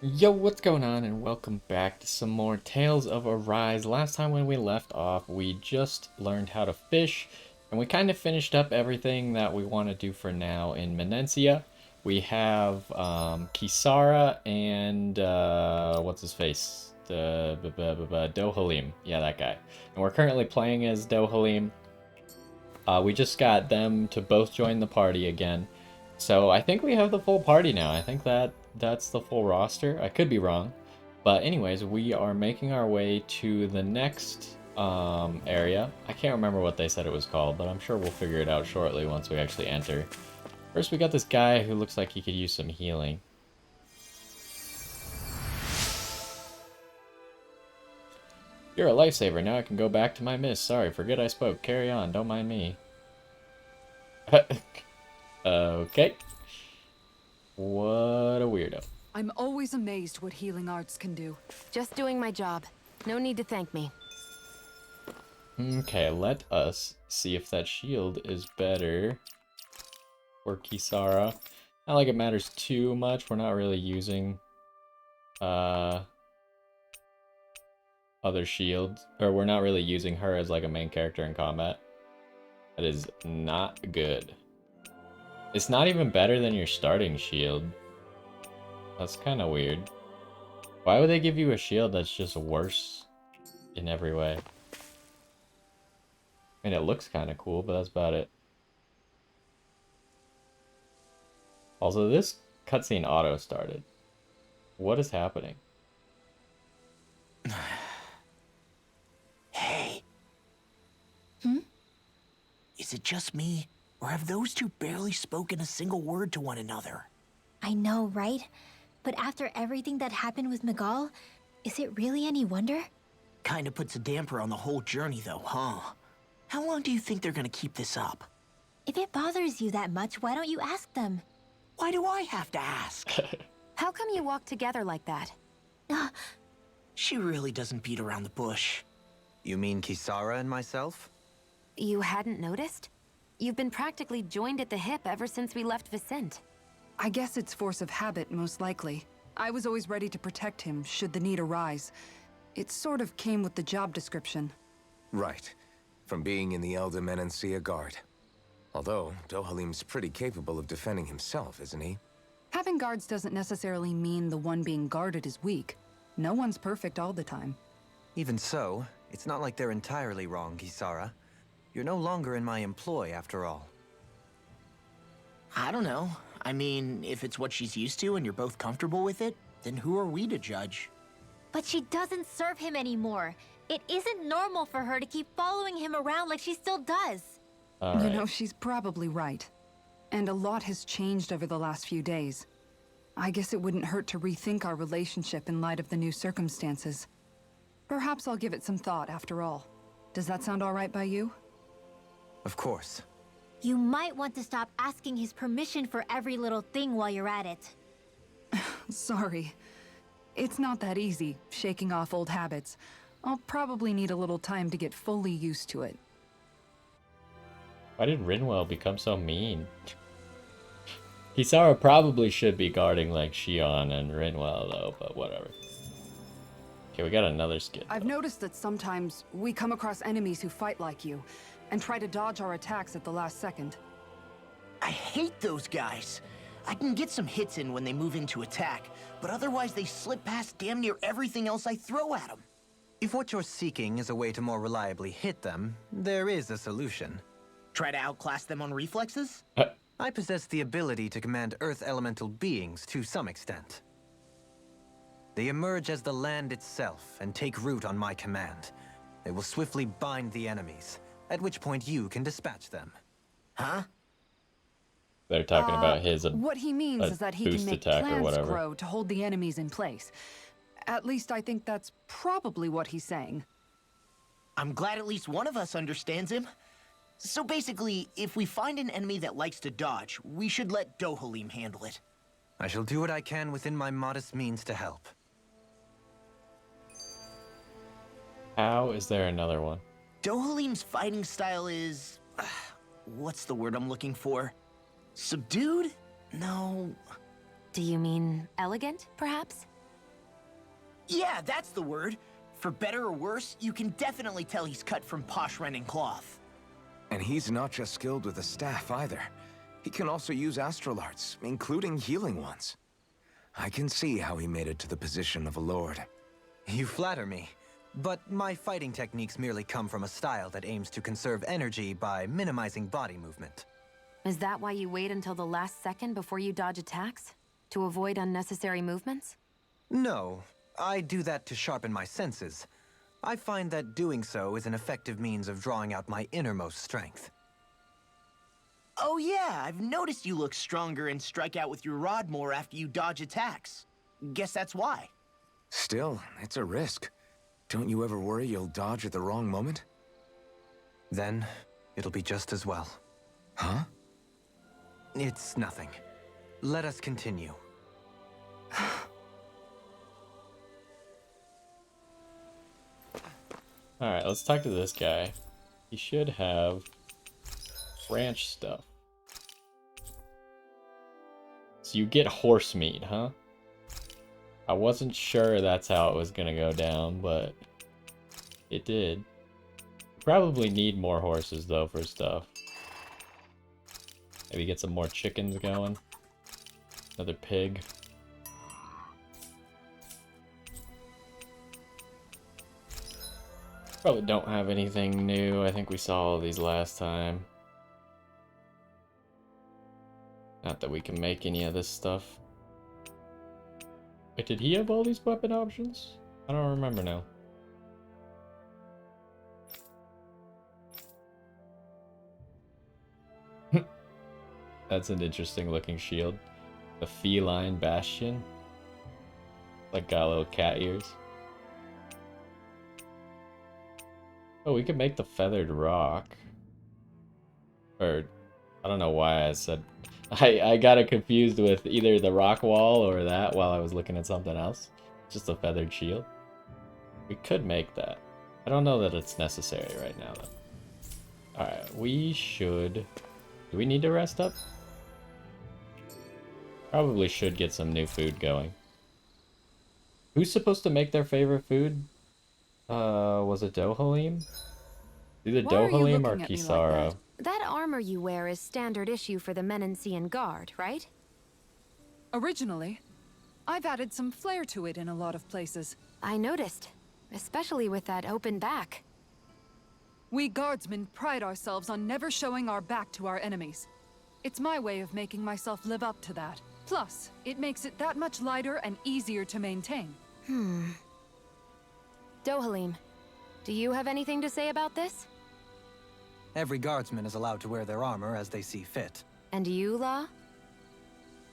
Yo, what's going on, and welcome back to some more Tales of Arise. Last time when we left off, we just learned how to fish, and we kind of finished up everything that we want to do for now in Menencia. We have Kisara and what's his face? Dohalim. Yeah, that guy. And we're currently playing as Dohalim. We just got them to both join the party again. So I think we have the full party now. I think that's the full roster. I could be wrong. But anyways, we are making our way to the next area. I can't remember what they said it was called, but I'm sure we'll figure it out shortly once we actually enter. First, we got this guy who looks like he could use some healing. You're a lifesaver. Now I can go back to my miss. Sorry, forget I spoke. Carry on. Don't mind me. Okay. What a weirdo. I'm always amazed what healing arts can do. Just doing my job. No need to thank me. Okay, let us see if that shield is better for Kisara. Not like it matters too much. We're not really using other shields, or we're not really using her as like a main character in combat. That is not good. It's not even better than your starting shield. That's kind of weird. Why would they give you a shield that's just worse in every way? I mean, it looks kind of cool, but that's about it. Also, this cutscene auto started. What is happening? Hey. Is it just me, or have those two barely spoken a single word to one another? I know, right? But after everything that happened with Miguel, is it really any wonder? Kinda puts a damper on the whole journey though, huh? How long do you think they're gonna keep this up? If it bothers you that much, why don't you ask them? Why do I have to ask? How come you walk together like that? She really doesn't beat around the bush. You mean Kisara and myself? You hadn't noticed? You've been practically joined at the hip ever since we left Vicente. I guess it's force of habit, most likely. I was always ready to protect him, should the need arise. It sort of came with the job description. Right. From being in the Elder Menencia Guard. Although, Dohalim's pretty capable of defending himself, isn't he? Having guards doesn't necessarily mean the one being guarded is weak. No one's perfect all the time. Even so, it's not like they're entirely wrong, Kisara. You're no longer in my employ, after all. I don't know. I mean, if it's what she's used to and you're both comfortable with it, then who are we to judge? But she doesn't serve him anymore. It isn't normal for her to keep following him around like she still does. All You know, right. she's probably right. And a lot has changed over the last few days. I guess it wouldn't hurt to rethink our relationship in light of the new circumstances. Perhaps I'll give it some thought after all. Does that sound all right by you? Of course. You might want to stop asking his permission for every little thing while you're at it. Sorry. It's not that easy, shaking off old habits. I'll probably need a little time to get fully used to it. Why did Rinwell become so mean? Kisara probably should be guarding like Shion and Rinwell though, but whatever. Okay, we got another skit. I've noticed that sometimes we come across enemies who fight like you, and try to dodge our attacks at the last second. I hate those guys. I can get some hits in when they move into attack, but otherwise they slip past damn near everything else I throw at them. If what you're seeking is a way to more reliably hit them, there is a solution. Try to outclass them on reflexes? I possess the ability to command Earth elemental beings to some extent. They emerge as the land itself and take root on my command. They will swiftly bind the enemies, at which point you can dispatch them. Huh? They're talking about his What he means is that he can boost make attack or plants whatever. grow to hold the enemies in place. At least I think that's probably what he's saying. I'm glad at least one of us understands him. So basically, if we find an enemy that likes to dodge, we should let Dohalim handle it. I shall do what I can within my modest means to help. How is there another one? Dohalim's fighting style is... what's the word I'm looking for? Subdued? No. Do you mean elegant, perhaps? Yeah, that's the word. For better or worse, you can definitely tell he's cut from posh Renin cloth. And he's not just skilled with the staff either. He can also use astral arts, including healing ones. I can see how he made it to the position of a lord. You flatter me. But my fighting techniques merely come from a style that aims to conserve energy by minimizing body movement. Is that why you wait until the last second before you dodge attacks? To avoid unnecessary movements? No, I do that to sharpen my senses. I find that doing so is an effective means of drawing out my innermost strength. Oh yeah, I've noticed you look stronger and strike out with your rod more after you dodge attacks. Guess that's why. Still, it's a risk. Don't you ever worry you'll dodge at the wrong moment? Then, it'll be just as well. Huh? It's nothing. Let us continue. Alright, let's talk to this guy. He should have ranch stuff. So you get horse meat, huh? I wasn't sure that's how it was gonna go down, but it did. Probably need more horses though for stuff. Maybe get some more chickens going. Another pig. Probably don't have anything new. I think we saw all these last time. Not that we can make any of this stuff. Wait, did he have all these weapon options? I don't remember now. That's an interesting looking shield. The feline bastion. Like got little cat ears. Oh, we could make the feathered rock. Or, I don't know why I said... I got it confused with either the rock wall or that while I was looking at something else. Just a feathered shield. We could make that. I don't know that it's necessary right now, though. Alright, we should... Do we need to rest up? Probably should get some new food going. Who's supposed to make their favorite food? Was it Dohalim? Either Why are you Dohalim or looking at me like Kisaro. That armor you wear is standard issue for the Menancian Guard, right? Originally, I've added some flair to it in a lot of places. I noticed, especially with that open back. We guardsmen pride ourselves on never showing our back to our enemies. It's my way of making myself live up to that. Plus, it makes it that much lighter and easier to maintain. Dohalim, do you have anything to say about this? Every guardsman is allowed to wear their armor as they see fit. And you, Law?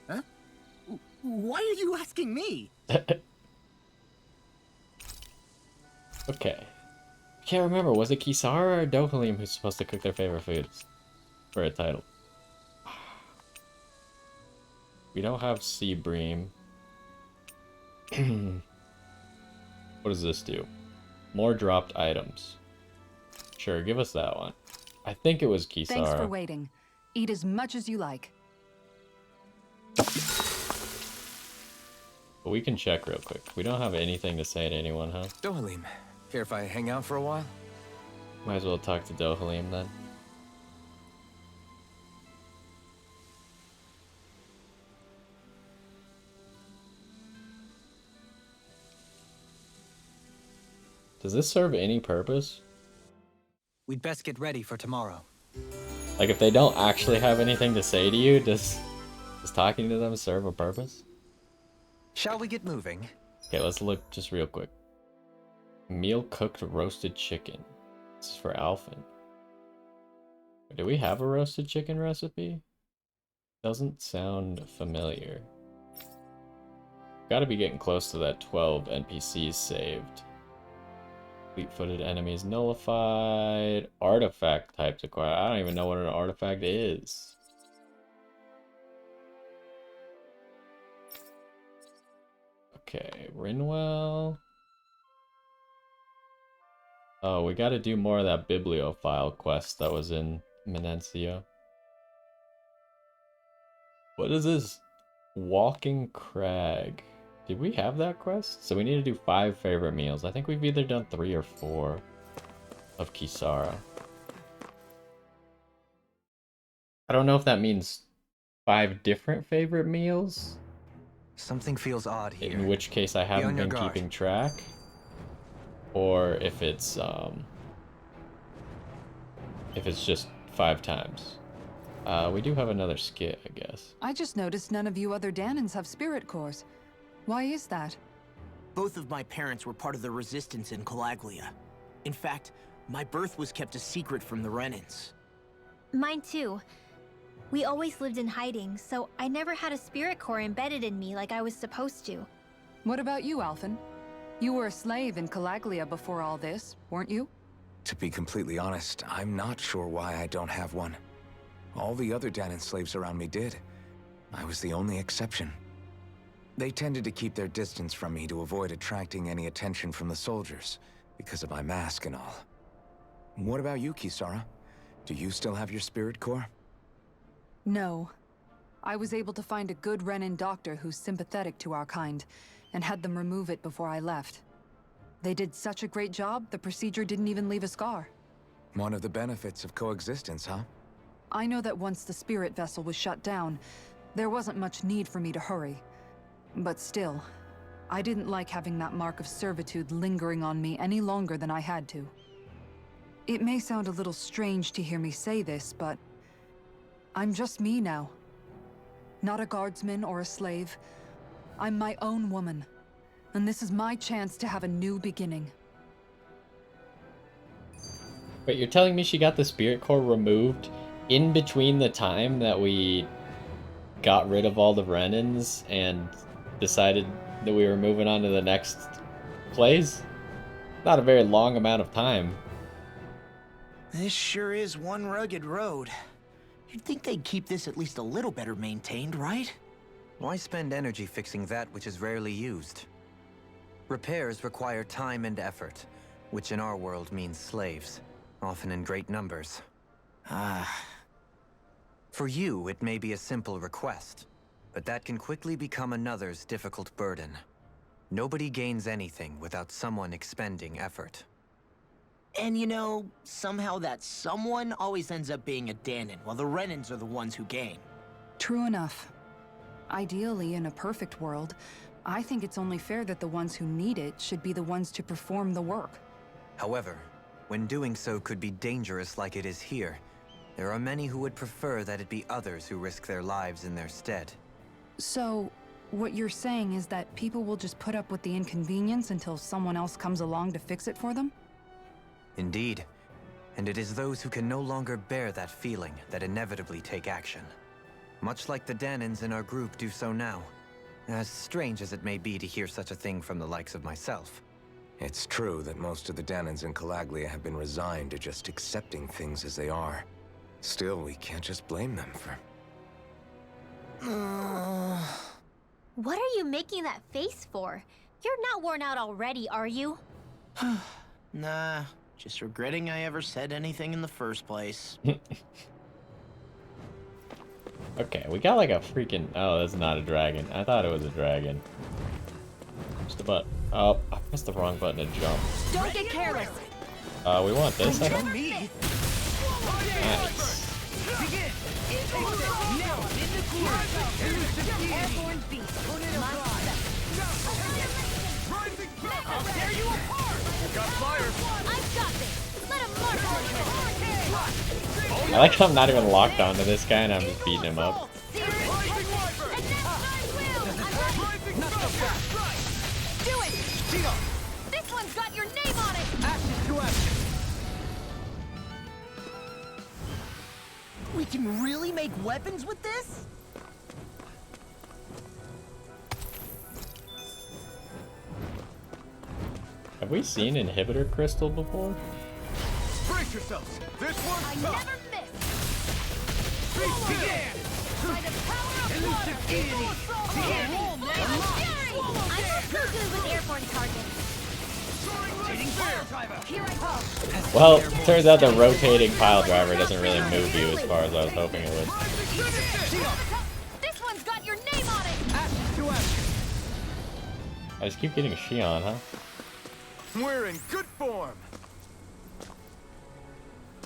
Huh? Why are you asking me? Okay. I can't remember. Was it Kisara or Dohalim who's supposed to cook their favorite foods for a title? We don't have Sea Bream. What does this do? More dropped items. Sure, give us that one. I think it was Kisara. Thanks for waiting. Eat as much as you like. But we can check real quick. We don't have anything to say to anyone, huh? Dohalim, care if I hang out for a while? Might as well talk to Dohalim then. Does this serve any purpose? We'd best get ready for tomorrow. Like, if they don't actually have anything to say to you, does talking to them serve a purpose? Shall we get moving? Okay, let's look just real quick. Meal cooked roasted chicken. This is for Alphen. Do we have a roasted chicken recipe? Doesn't sound familiar. Gotta be getting close to that 12 NPCs saved. Fleet-footed enemies nullified. Artifact types acquired. I don't even know what an artifact is. Okay, Rinwell. Oh, we gotta do more of that bibliophile quest that was in Menencia. What is this? Walking Crag. Did we have that quest? So we need to do 5 favorite meals. I think we've either done 3 or 4 of Kisara. I don't know if that means 5 different favorite meals. Something feels odd here. In which case I haven't been guard. keeping track. Or if it's just 5 times. We do have another skit, I guess. I just noticed none of you other Danans have spirit cores. Why is that? Both of my parents were part of the resistance in Calaglia. In fact, my birth was kept a secret from the Renans. Mine too. We always lived in hiding, so I never had a spirit core embedded in me like I was supposed to. What about you, Alphen? You were a slave in Calaglia before all this, weren't you? To be completely honest, I'm not sure why I don't have one. All the other Danan slaves around me did. I was the only exception. They tended to keep their distance from me to avoid attracting any attention from the soldiers, because of my mask and all. What about you, Kisara? Do you still have your spirit core? No. I was able to find a good Renan doctor who's sympathetic to our kind, and had them remove it before I left. They did such a great job, the procedure didn't even leave a scar. One of the benefits of coexistence, huh? I know that once the spirit vessel was shut down, there wasn't much need for me to hurry. But still, I didn't like having that mark of servitude lingering on me any longer than I had to. It may sound a little strange to hear me say this, but I'm just me now. Not a guardsman or a slave. I'm my own woman, and this is my chance to have a new beginning. Wait, you're telling me she got the spirit core removed in between the time that we got rid of all the Renans and decided that we were moving on to the next place? Not a very long amount of time. This sure is one rugged road. You'd think they'd keep this at least a little better maintained, right? Why spend energy fixing that which is rarely used? Repairs require time and effort, which in our world means slaves, often in great numbers. For you, it may be a simple request, but that can quickly become another's difficult burden. Nobody gains anything without someone expending effort. And you know, somehow that someone always ends up being a Danan, while the Renans are the ones who gain. True enough. Ideally, in a perfect world, I think it's only fair that the ones who need it should be the ones to perform the work. However, when doing so could be dangerous like it is here, there are many who would prefer that it be others who risk their lives in their stead. So, what you're saying is that people will just put up with the inconvenience until someone else comes along to fix it for them? Indeed. And it is those who can no longer bear that feeling that inevitably take action. Much like the Danans in our group do so now. As strange as it may be to hear such a thing from the likes of myself. It's true that most of the Danans in Calaglia have been resigned to just accepting things as they are. Still, we can't just blame them for... What are you making that face for? You're not worn out already, are you? Nah, just regretting I ever said anything in the first place. Okay, we got like a freaking... Oh, that's not a dragon. I thought it was a dragon. Just a butt. Oh, I pressed the wrong button to jump. Don't get careless. We want this, I think. Me? Nice. Airborne beast. Tear you apart! Got fire! I've got this. Let him march on him. I like how I'm not even locked onto this guy and I'm just beating him up. Do it! This one's got your name on it! Action to action! We can really make weapons with this? Have we seen inhibitor crystal before? Brace yourselves! This one's I tough! never miss! Feast begin! By the power of water! I'm so good with airborne targets. Here I go. Well, turns out the rotating pile driver doesn't really move you as far as I was hoping it would. This one's got your name on it! Action to action! I just keep getting Shion, huh? We're in good form.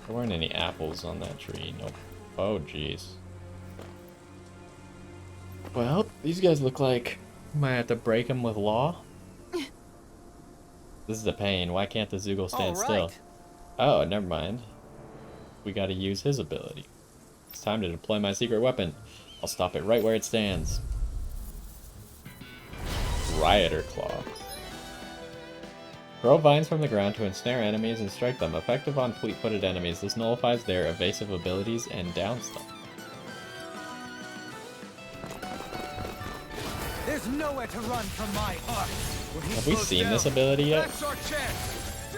There weren't any apples on that tree. Nope. Oh, jeez. Well, these guys look like we might have to break them with law. This is a pain. Why can't the Zoogle stand still? Oh, never mind. We gotta use his ability. It's time to deploy my secret weapon. I'll stop it right where it stands. Rioter Claw. Throw vines from the ground to ensnare enemies and strike them. Effective on fleet-footed enemies. This nullifies their evasive abilities and downs them. There's nowhere to run from my heart. Have we seen this ability yet? That's our chance.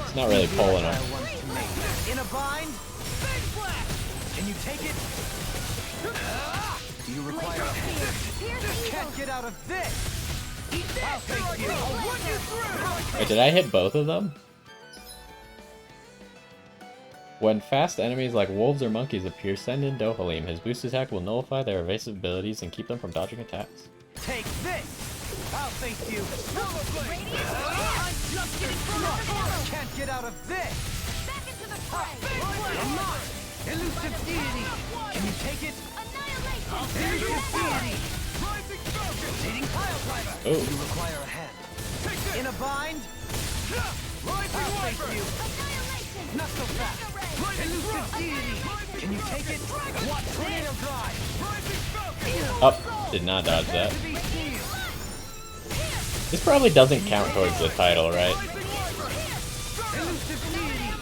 It's not really pulling him. In a bind. Big blast. Can you take it? Do you require a hand? Can't get out of this. I'll take you. I'll run you through. Wait, did I hit both of them? When fast enemies like wolves or monkeys appear, send in Dohalim. His boost attack will nullify their evasive abilities and keep them from dodging attacks. Take this. I'll face you. I'm just getting close. Can't get out of this. Back into the fray! I'm not. Elusive deity. Can you take it? Annihilation! Elusive deity. Rising falcon. Leading pile driver. Oh, You require a hand. Take this. In a bind. Rising I'll wiper. face you. Annihilation! Not so fast. Elusive deity. Can you take it? What tornado drive? Rising falcon. up. Did not dodge that. To be seen. This probably doesn't count towards the title, right? Elusive deity.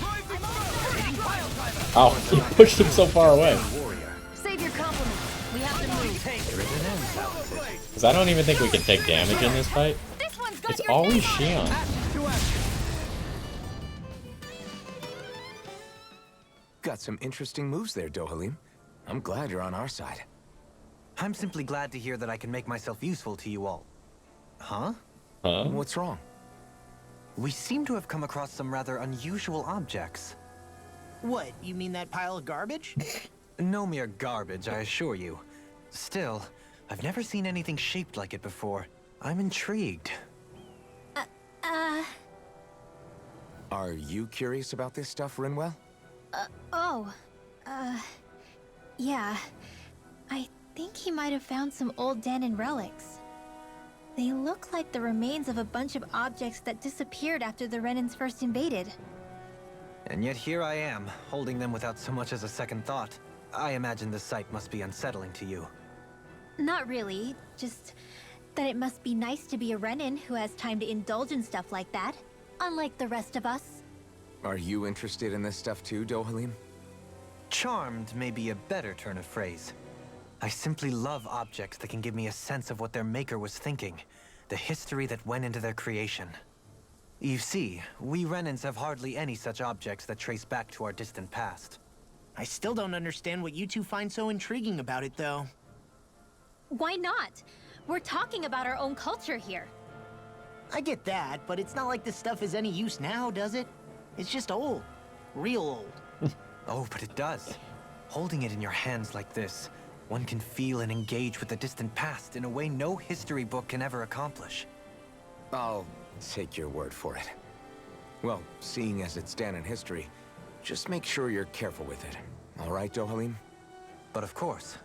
Rising falcon. Leading pile driver. Oh, he pushed him so far away. Save your compliments. We have to move. Because I don't even think we can take damage in this fight. This one's got It's your always name on it. Shion. Action to action. Got some interesting moves there, Dohalim. I'm glad you're on our side. I'm simply glad to hear that I can make myself useful to you all. Huh? Huh? What's wrong? We seem to have come across some rather unusual objects. What, you mean that pile of garbage? No mere garbage, I assure you. Still, I've never seen anything shaped like it before. I'm intrigued. Are you curious about this stuff, Rinwell? Yeah. I think he might have found some old Danon relics. They look like the remains of a bunch of objects that disappeared after the Renans first invaded. And yet here I am, holding them without so much as a second thought. I imagine the sight must be unsettling to you. Not really, just that it must be nice to be a Renan who has time to indulge in stuff like that, unlike the rest of us. Are you interested in this stuff too, Dohalim? Charmed may be a better turn of phrase. I simply love objects that can give me a sense of what their maker was thinking, the history that went into their creation. You see, we Renans have hardly any such objects that trace back to our distant past. I still don't understand what you two find so intriguing about it, though. Why not? We're talking about our own culture here. I get that, but it's not like this stuff is any use now, does it? It's just old. Real old. Oh, but it does. Holding it in your hands like this, one can feel and engage with the distant past in a way no history book can ever accomplish. I'll take your word for it. Well, seeing as it's Danon history, just make sure you're careful with it. All right, Dohalim? But of course.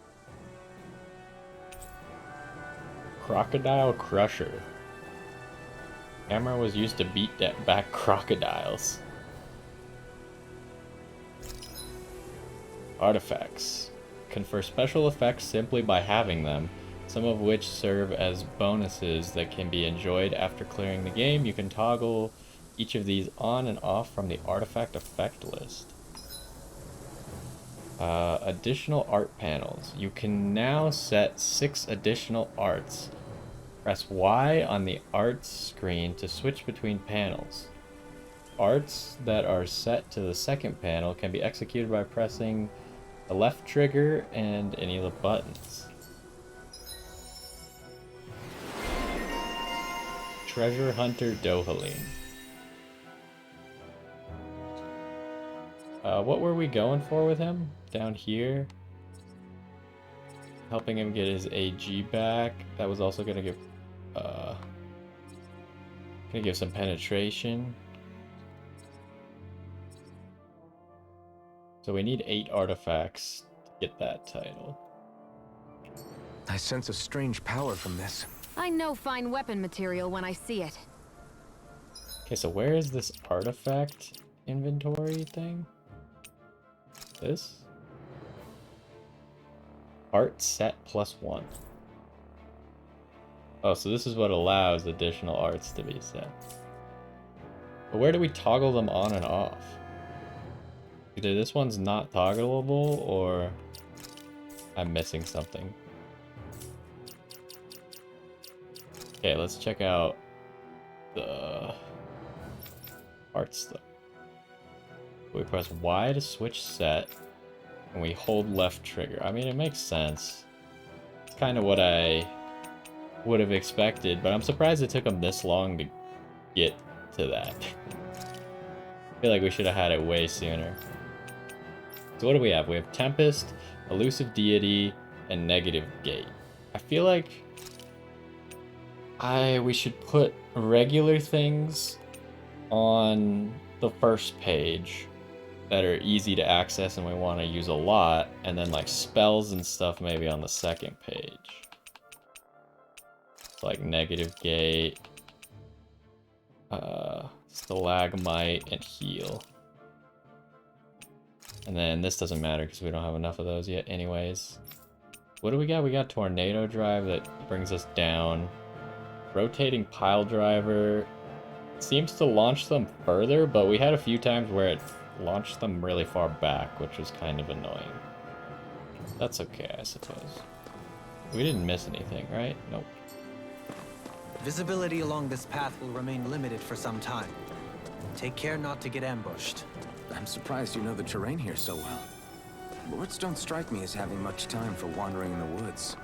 Crocodile Crusher. Hammer was used to beat back crocodiles. Artifacts. Confer special effects simply by having them, some of which serve as bonuses that can be enjoyed after clearing the game. You can toggle each of these on and off from the artifact effect list. Additional art panels. You can now set 6 additional arts. Press Y on the arts screen to switch between panels. Arts that are set to the second panel can be executed by pressing the left trigger and any of the buttons. Treasure Hunter Dohalim. What were we going for with him? Down here? Helping him get his AG back. That was also gonna give Gonna give some penetration. So we need 8 artifacts to get that title. I sense a strange power from this. I know fine weapon material when I see it. Okay, so where is this artifact inventory thing? This? Art set +1. Oh, so this is what allows additional arts to be set. But where do we toggle them on and off? Either this one's not toggleable or I'm missing something. Okay, let's check out the art stuff. We press Y to switch set, and we hold left trigger. I mean, it makes sense. It's kind of what I would have expected, but I'm surprised it took them this long to get to that. I feel like we should have had it way sooner. So what do we have? We have Tempest, Elusive Deity, and Negative Gate. I feel like we should put regular things on the first page that are easy to access and we want to use a lot, and then like spells and stuff maybe on the second page. Like Negative Gate, Stalagmite, and Heal. And then this doesn't matter because we don't have enough of those yet anyways. What do we got? We got Tornado Drive that brings us down. Rotating Pile Driver seems to launch them further, but we had a few times where it launched them really far back, which was kind of annoying. That's okay, I suppose. We didn't miss anything, right? Nope. Visibility along this path will remain limited for some time. Take care not to get ambushed. I'm surprised you know the terrain here so well. Lords don't strike me as having much time for wandering in the woods.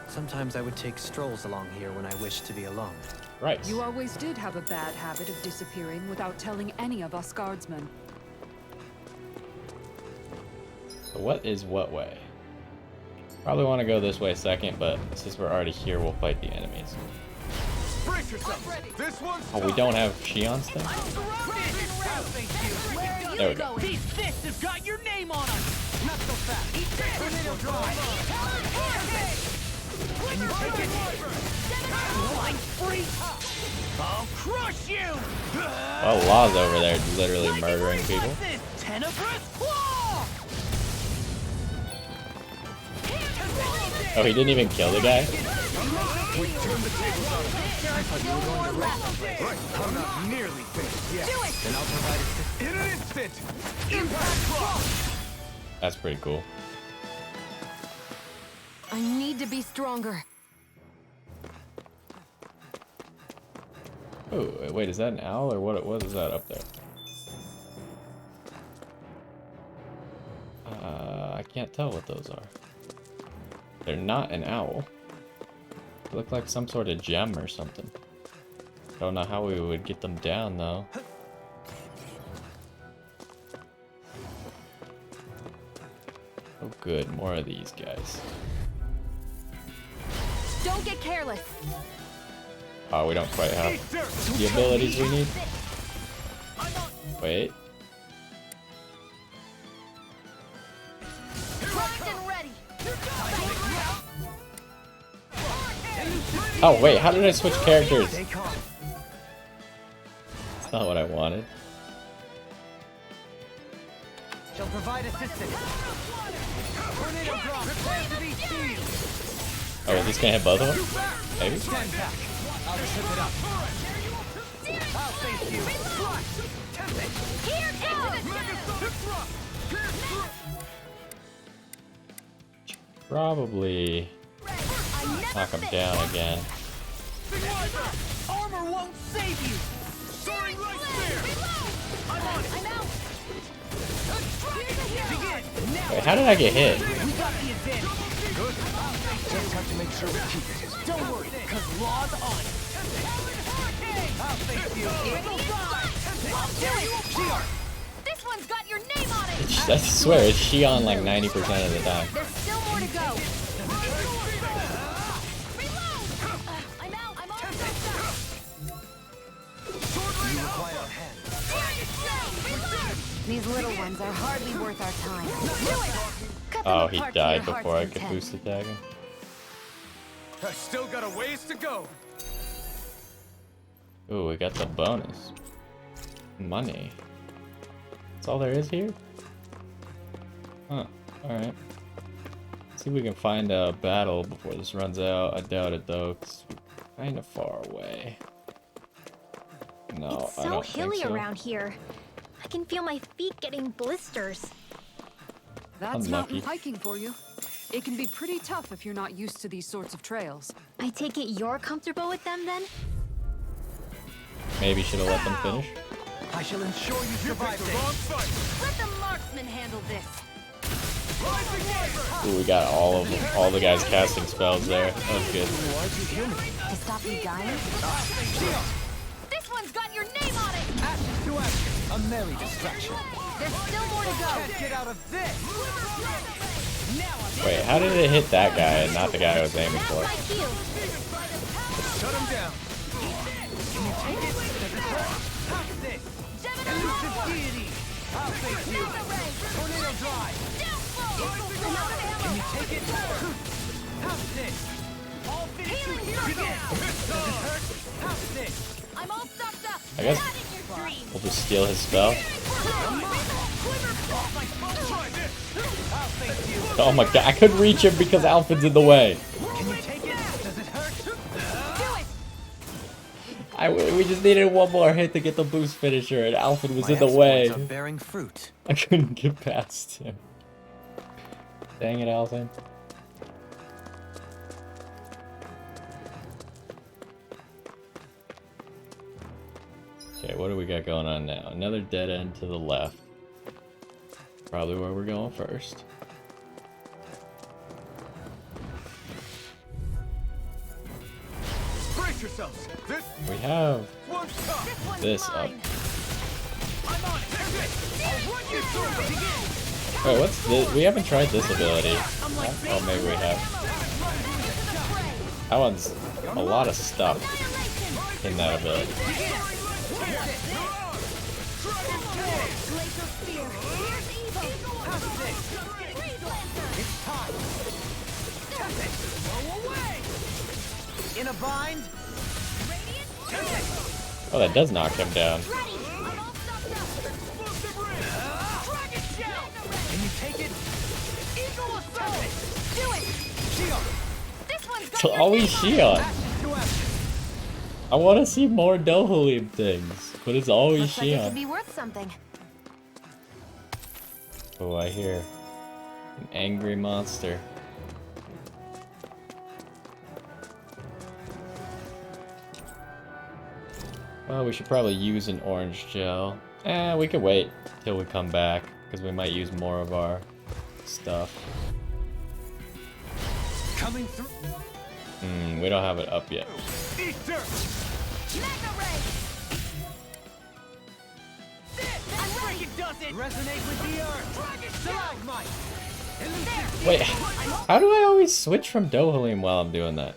Sometimes I would take strolls along here when I wished to be alone. Right. You always did have a bad habit of disappearing without telling any of us guardsmen. So what is what way? Probably want to go this way second, but since we're already here, we'll fight the enemies. Brace yourself. This one's Oh, we don't have Shion's thing? There we go. These fists have got your name on them. Not so fast. Tornado drive. Can you take it? Line free. I'll crush you. Oh, Law's over there literally murdering people. Tenebrous claw. Oh, he didn't even kill the guy? We turned the tables on him. I thought you were going to rest. Right. I'm not nearly finished yet. Do it. Then I'll provide assistance. In an instant. Impact cross. That's pretty cool. I need to be stronger. Oh, wait, is that an owl or what is that up there? I can't tell what those are. They're not an owl. They look like some sort of gem or something. Don't know how we would get them down though. Oh good, more of these guys. Don't get careless. Oh, we don't quite have the abilities we need. Wait. Oh wait, how did I switch characters? That's not what I wanted. Shall provide assistance. Tornado drop. Prepare for these shields. Oh, is this gonna hit both of them? Maybe? Stand back. I'll just hook it up. I'll face you. Probably knock him down again. Armor won't save you. Soaring light spear. I'm on it. Begin. Wait, how did I get hit? We got the advantage. Good. Just have to make sure we keep it. Don't worry, because Law's on it. I'll face you. I'll do it. This one's got your name on it. I swear, it's Shion like 90% of the time. There's still more to go. I'm out. I'm all These little ones are hardly worth our time. Do it! Cut them Oh, he apart to died your heart's before I could content. boost attack him. I still got a ways to go. Ooh, we got the bonus. Money. That's all there is here? Huh. Alright. See if we can find a battle before this runs out. I doubt it though, 'cause we're kind of far away. No, It's I so don't think hilly so. around here. I can feel my feet getting blisters. That's Unlucky. mountain hiking for you. It can be pretty tough if you're not used to these sorts of trails. I take it you're comfortable with them then? Maybe should have let them finish. I shall ensure you survive the wrong fight. Let the marksman handle this. Ooh, we got all the guys casting spells there. That was good. Why'd you kill me? To stop you dying? This one's got your name on it! Ashes to ashes. A merry distraction. There's still more to go. Can't get out of this. Now I'm Wait, how did it hit that guy and not the guy I was aiming That's for? my cue. shut him down. Can you take it? Does it hurt? How's this? Elusive deity. I'll face you. Tornado drive. Can you take it? How's this? All finish you here. Does it hurt? How's this? I'm all sucked up. I guess Not in your dreams. we'll just steal his spell. I'll face you. Oh my god, I couldn't reach him because Alpha's in the way. Can you take it? Does it hurt? We just needed one more hit to get the boost finisher, and Alpha was My in the way. exploits are bearing fruit. I couldn't get past him. Dang it, Alpha. Okay, what do we got going on now? Another dead end to the left. Probably where we're going first. Brace yourselves. This We have one's tough. this up. I'm on it. I'll run you through. Begin. Wait, what's this? We haven't tried this ability. Oh, maybe we have. That one's a lot of stuff in that ability. It's time. Go away. In a bind. Oh, that does knock him down. Can you take it? Eagle assault. Do it! Shield. This one's got So your always name on it. Shion. Ashes to ashes. I want to see more Dohalim things, but it's always Looks like it could Shion. be worth something. Oh, I hear an angry monster. Well, we should probably use an orange gel. We could wait till we come back, because we might use more of our stuff. Coming through. We don't have it up yet. Eat dirt. Mega ray! I'm freaking does it. Resonate with the earth. Stalagmite. Elusive Wait, how do I always switch from Dohalim while I'm doing that?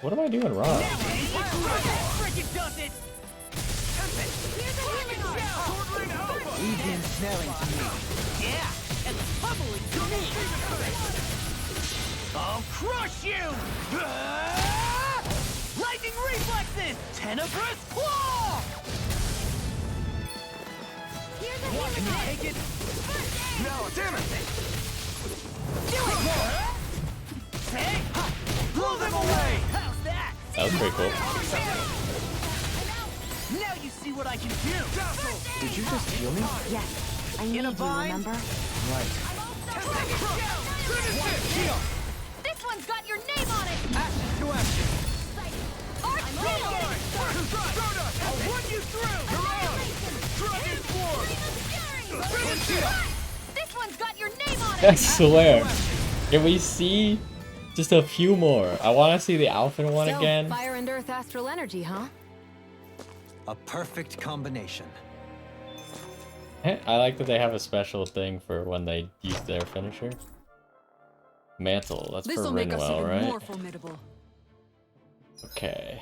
What am I doing wrong? freaking does it. Easy and snaring to me. Yeah, and pummeling to me. I'll crush you! Lightning reflexes! Tenebrous claw! Can you take it? No, damn it! Do it! Hey! Blow them away! How's that? That was pretty cool. Now you see what I can do! Did you just heal me? Yes, I need In a you, bind? remember? Right. Shield! This one's got your name on it! Ashes to ashes! Arch shield! I'll run you through! Dragon form! This one's got your name on I it! swear. Can we see just a few more? I want to see the Alpha one So, again. fire and earth astral energy, huh? A perfect combination. I like that they have a special thing for when they use their finisher. Mantle, that's for This'll make us Rinwell, even right? more formidable. Okay.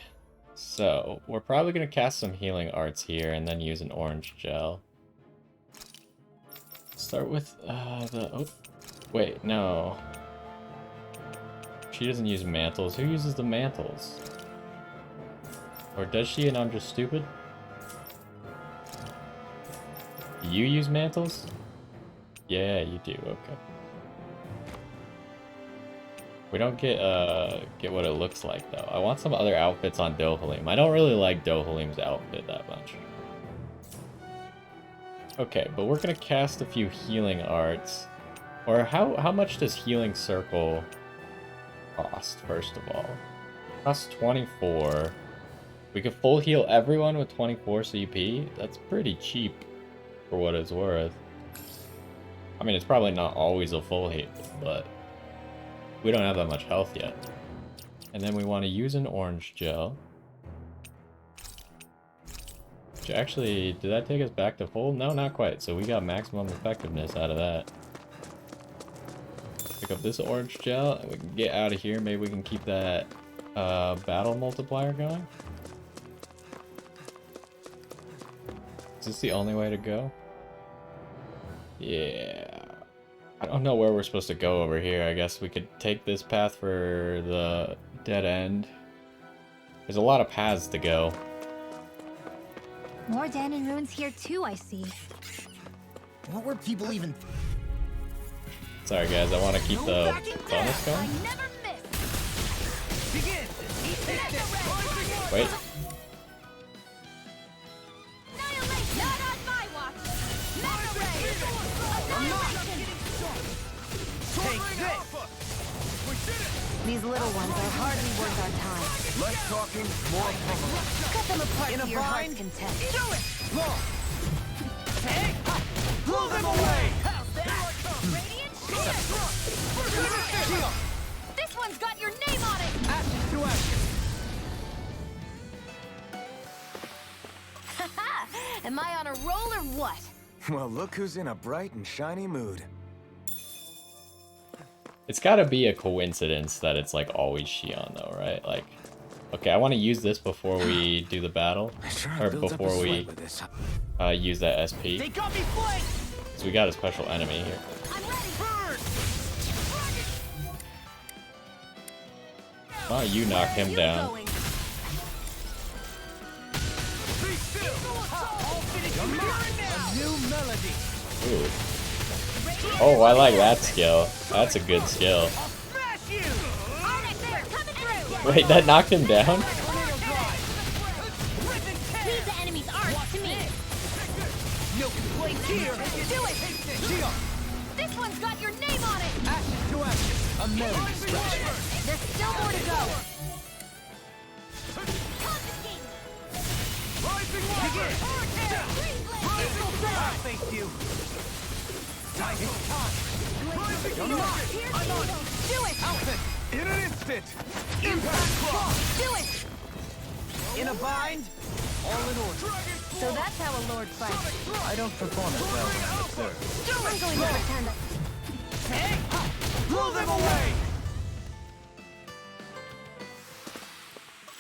So, we're probably going to cast some healing arts here and then use an orange gel. Start with oh, wait, no. She doesn't use mantles. Who uses the mantles? Or does she and I'm just stupid? You use mantles? Yeah, you do, okay. We don't get what it looks like though. I want some other outfits on Dohalim. I don't really like Dohalim's outfit that much. Okay, but we're gonna cast a few healing arts. Or how much does healing circle cost, first of all? Costs 24. We could full heal everyone with 24 CP. That's pretty cheap for what it's worth. I mean, it's probably not always a full heal, but we don't have that much health yet. And then we want to use an orange gel. Which actually, did that take us back to full? No, not quite. So we got maximum effectiveness out of that. Pick up this orange gel, and we can get out of here. Maybe we can keep that battle multiplier going. Is this the only way to go? Yeah. I don't know where we're supposed to go over here. I guess we could take this path for the dead end. There's a lot of paths to go. More Danon ruins here too, I see. What were people even... Sorry guys, I want to keep the bonus going. Wait. These little ones are hardly worth our time. Less talking, more pummeling. Cut them apart In to a your heart's bind? content. Do it! Long! Hey! Blow them away! Radiant Shield! This one's got your name on it! Ashes to ashes! Am I on a roll or what? Well, look who's in a bright and shiny mood. It's gotta be a coincidence that it's like always Shion though, right? Like, okay, I want to use this before we do the battle. Or before we use that SP. They got me flanked! So we got a special enemy here. I'm ready. Burn! Why don't you knock him down? Be still! I'll finish you now! A new melody! Ooh. Oh, I like that skill. That's a good skill. Smash you! Right there, coming through. Wait, that knocked him down? Tornado drive! Rip and tear! Leave the enemy's art to me. Milk place here! Do it. Shield! This one's got your name on it. Ashes to ashes! A melody stretch! There's still more to go. Rising Begin! I thank you! Time is time! Rising rocket! I'm on it! Do it. Outfit! In an instant! Impact cross! Do it. In a bind? All in order. So that's how a lord fights. I don't perform as well when I'm observed. I'm going to pretend that. Hey! Blow them away!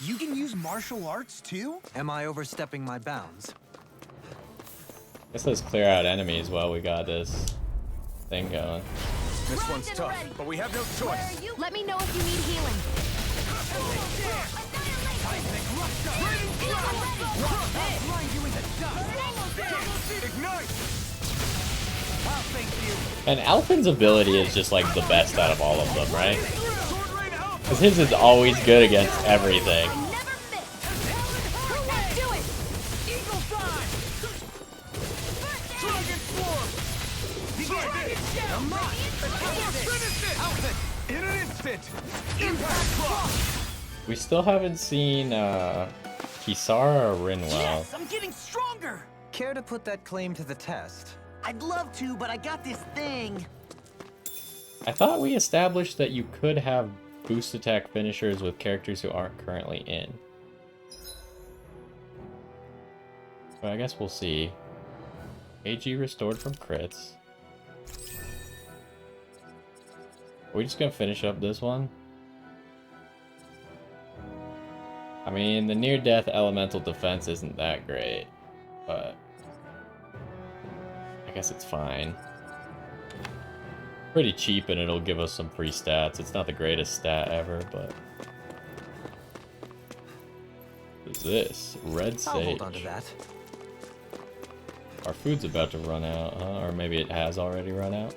You can use martial arts too? Am I overstepping my bounds? Guess let's clear out enemies while we got this thing going. This one's tough, but we have no choice. Let me know if you need healing. Ignite! I'll thank you. And Alpin's ability is just like the best out of all of them, right? Sword Rain Alpha! Because his is always good against everything. Never miss. Do it. Eagle Dive! Dragon Swarm! Begin! Finish it! Outfit! In an instant! Impact Cross! We still haven't seen Kisara or Rinwell. Yes, I'm getting stronger! Care to put that claim to the test? I'd love to, but I got this thing. I thought we established that you could have boost attack finishers with characters who aren't currently in. But I guess we'll see. AG restored from crits. Are we just gonna finish up this one? I mean, the near-death elemental defense isn't that great, but I guess it's fine. Pretty cheap, and it'll give us some free stats. It's not the greatest stat ever, but... What is this? Red sage. I'll hold on to that. Our food's about to run out, huh? Or maybe it has already run out.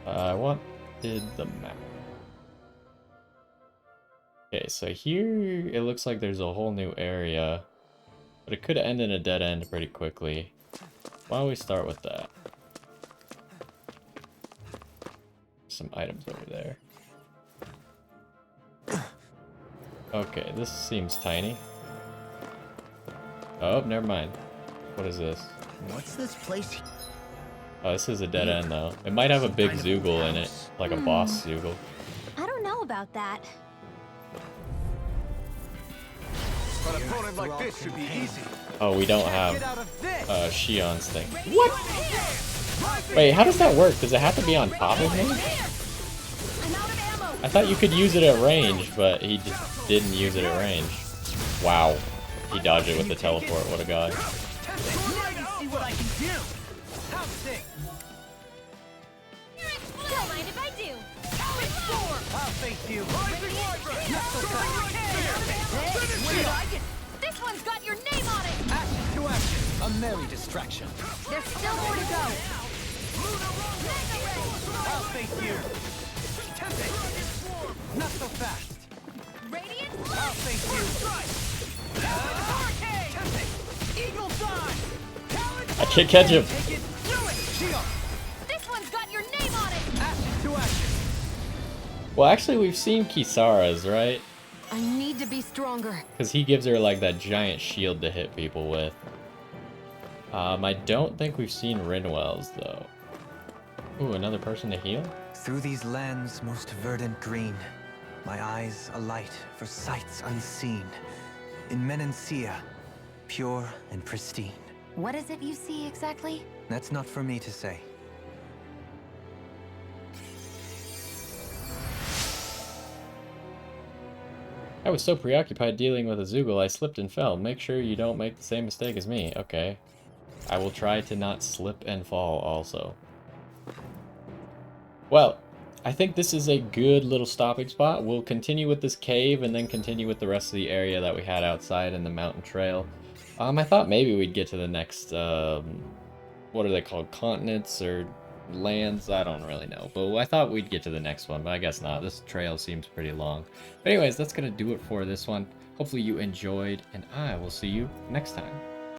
I wanted the map. Okay, so here it looks like there's a whole new area, but it could end in a dead end pretty quickly. Why don't we start with that? Some items over there. Okay, this seems tiny. Oh, never mind. What is this? What's this place? Oh, this is a dead end though. It might have a big Zoogle in it, like a boss Zoogle. I don't know about that. An opponent like this should be easy. Oh, we don't have Get out of this. Shion's thing. What? Wait, how does that work? Does it have to be on top of him? I thought you could use it at range, but he just didn't use it at range. Wow. He dodged it with the teleport. What a god. See what I can do. How sick. Don't mind if I do. I'll face you. This one's got your name on it. Action to action. A merry distraction. There's still more to go. I'll face you. Tempting. Not so fast. Radiant. I'll face you. Hurricane. Tempting. Eagle's eye. I can't catch him. Take it. Do it. Shield. This one's got your name on it. Action to action. Well, actually, we've seen Kisara's, right? I need to be stronger. Because he gives her like that giant shield to hit people with. I don't think we've seen Rinwell's though. Ooh, another person to heal? Through these lands most verdant green, my eyes alight for sights unseen. In Menancia, pure and pristine. What is it you see exactly? That's not for me to say. I was so preoccupied dealing with a Zoogle, I slipped and fell. Make sure you don't make the same mistake as me. Okay. I will try to not slip and fall also. Well, I think this is a good little stopping spot. We'll continue with this cave and then continue with the rest of the area that we had outside in the mountain trail. I thought maybe we'd get to the next, what are they called? Continents or lands? I don't really know. But I thought we'd get to the next one, but I guess not. This trail seems pretty long. But anyways, that's going to do it for this one. Hopefully you enjoyed, and I will see you next time.